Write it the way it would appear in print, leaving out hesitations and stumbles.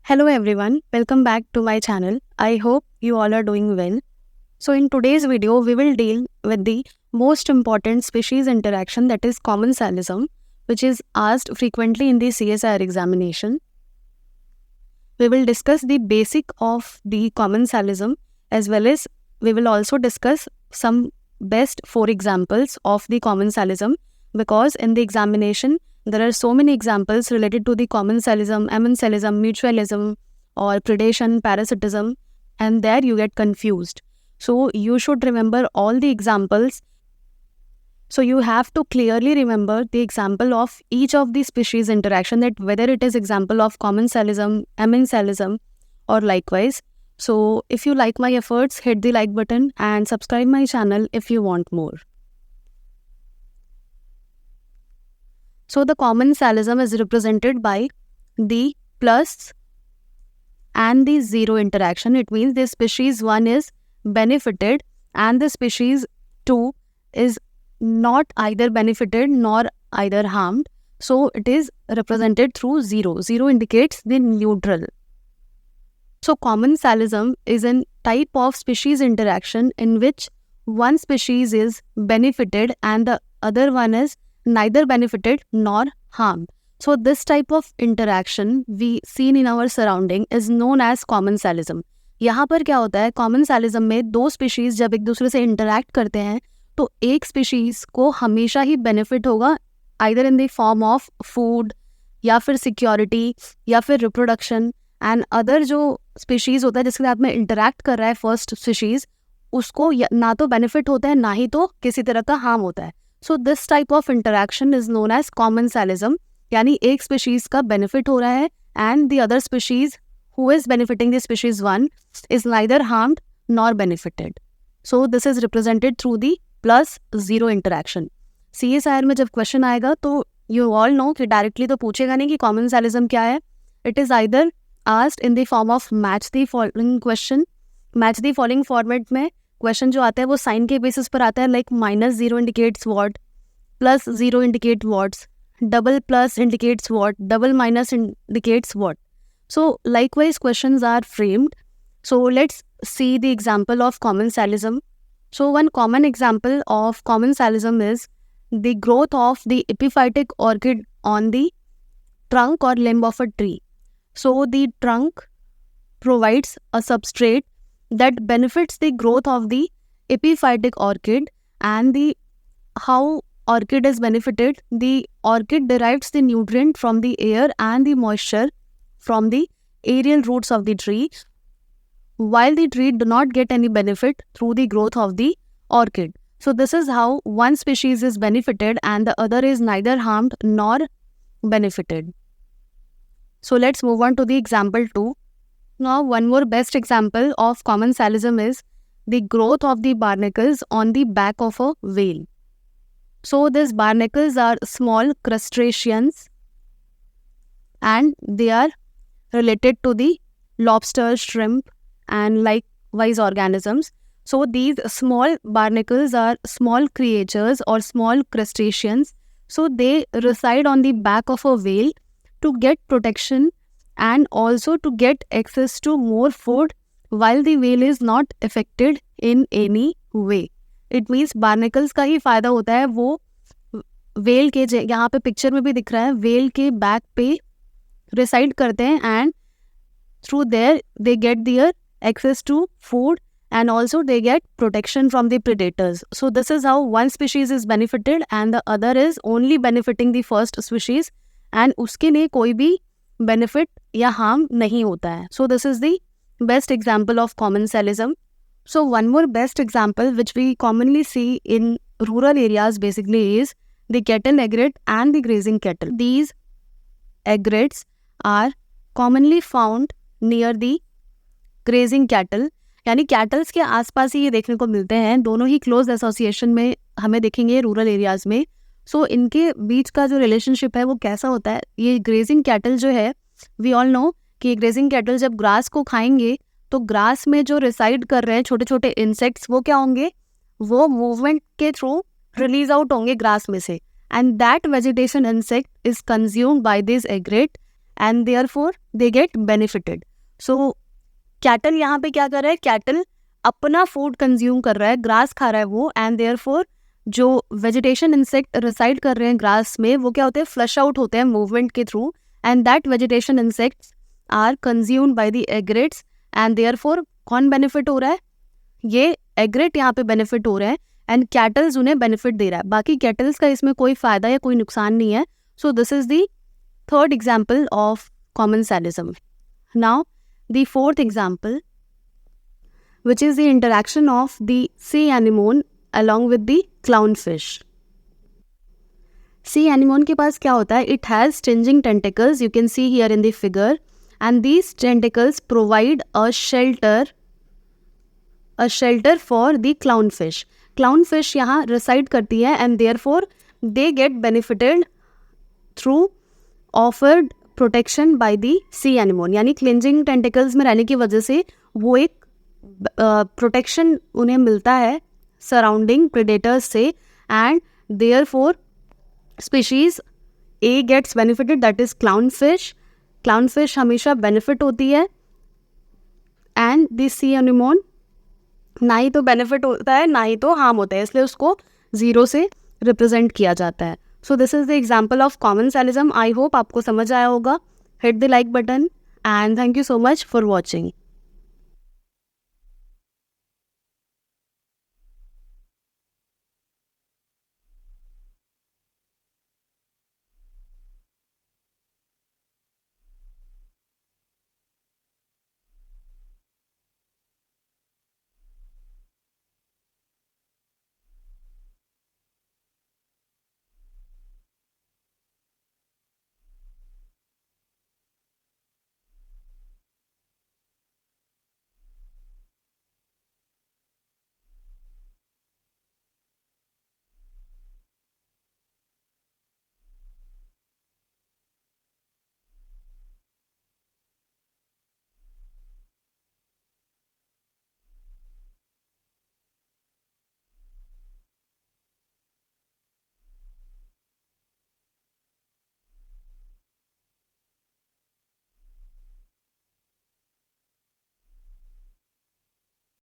Hello everyone, welcome back to my channel. I hope you all are doing well. So in today's video, we will deal with the most important species interaction, that is commensalism, which is asked frequently in the CSIR examination. We will discuss the basic of the commensalism, as well as we will also discuss some best 4 examples of the commensalism, because in the examination there are so many examples related to the commensalism, amensalism, mutualism or predation, parasitism, and there you get confused. So you should remember all the examples. So you have to clearly remember the example of each of the species interaction, that whether it is example of commensalism, amensalism or likewise. So if you like my efforts, hit the like button and subscribe my channel if you want more. So the commensalism is represented by the plus and the zero interaction. It means the species 1 is benefited and the species 2 is not either benefited nor either harmed. So it is represented through 0. 0 indicates the neutral. So commensalism is a type of species interaction in which one species is benefited and the other one is neither benefited nor harmed. So this type of interaction we seen in our surrounding is known as commensalism. यहाँ पर क्या होता है, commensalism में दो species जब एक दूसरे से interact करते हैं तो एक species को हमेशा ही benefit होगा, either in the form of food या फिर security या फिर reproduction, and other जो species होता है जिसके साथ में interact कर रहा है first species, उसको ना तो benefit होता है ना ही तो किसी तरह का harm होता है. So this type of interaction is known as commensalism, यानी एक species का benefit हो रहा है and the other species who is benefiting the species 1 is neither harmed nor benefited. So this is represented through the plus zero interaction. CSIR में जब question आएगा तो you all know कि directly तो पूछेगा नहीं कि commensalism क्या है. It is either asked in the form of match the following question. Match the following format में क्वेश्चन जो आता है वो साइन के बेसिस पर आता है, like -0 indicates what, +0 indicate what's, double plus indicates what, double minus indicates what. So likewise questions are framed. So let's see the example of commensalism. So one common example of commensalism is the growth of the epiphytic orchid on the trunk or limb of a tree. So the trunk provides a substrate that benefits the growth of the epiphytic orchid, and the how orchid is benefited, the orchid derives the nutrient from the air and the moisture from the aerial roots of the tree, while the tree do not get any benefit through the growth of the orchid. So this is how one species is benefited and the other is neither harmed nor benefited. So let's move on to the example 2. Now, one more best example of commensalism is the growth of the barnacles on the back of a whale. So, these barnacles are small crustaceans and they are related to the lobster, shrimp and likewise organisms. So, these small barnacles are small creatures or small crustaceans. So, they reside on the back of a whale to get protection and also to get access to more food while the whale is not affected in any way. It means barnacles का ही फायदा होता है, वो whale के यहाँ पे picture में भी दिख रहा है, whale के बैक पे reside करते हैं and through there they get their access to food and also they get protection from the predators. So this is how one species is benefited and the other is only benefiting the first species and उसके लिए कोई भी benefit या harm नहीं होता है. So this is the best example of commensalism. So one more best example which we commonly see in rural areas basically is the cattle egret and the grazing cattle. These egrets are commonly found near the grazing cattle, यानी kettles के आसपास ही ये देखने को मिलते हैं. दोनों ही close association में हमें देखेंगे रूरल एरियाज में. सो इनके बीच का जो रिलेशनशिप है वो कैसा होता है, ये ग्रेजिंग कैटल जो है, वी ऑल नो कि ग्रेजिंग कैटल जब ग्रास को खाएंगे तो ग्रास में जो रिसाइड कर रहे हैं छोटे छोटे इंसेक्ट्स, वो क्या होंगे, वो मूवमेंट के थ्रू रिलीज आउट होंगे ग्रास में से, and that vegetation insect is consumed by this एग्रेट and therefore they get benefited. So cattle यहाँ पे क्या कर रहा है, कैटल अपना फूड कंज्यूम कर रहा है, ग्रास खा रहा है वो, एंड देयरफॉर जो वेजिटेशन इंसेक्ट रिसाइड कर रहे हैं ग्रास में वो क्या होते हैं, फ्लश आउट होते हैं मूवमेंट के through, and that vegetation insects are consumed by the egrets, and therefore कौन बेनिफिट हो रहा है, ये एग्रेट यहाँ पे बेनिफिट हो रहे हैं एंड कैटल्स उन्हें बेनिफिट दे रहा है. बाकी कैटल्स का इसमें कोई फायदा या कोई नुकसान नहीं है. So this is the third example of commensalism. Now the fourth example, which is the interaction of the sea anemone along with the clownfish. Sea anemone के पास क्या होता है, it has stinging tentacles, you can see here in the figure, and these tentacles provide a shelter for the clownfish. Clownfish यहाँ reside करती है and therefore they get benefited through offered protection by the sea anemone. यानी cleansing tentacles में रहने की वजह से वो एक प्रोटेक्शन उन्हें मिलता है सराउंडिंग प्रेडेटर्स से, and therefore species A gets benefited, that is clownfish. Clownfish हमेशा बेनिफिट होती है एंड द सी एनिमोन ना ही तो बेनिफिट होता है ना ही तो हार्म होता है, इसलिए उसको 0 से रिप्रेजेंट किया जाता है. So this is the example of commensalism. I hope आपको समझ आया होगा. Hit the like button and thank you so much for watching.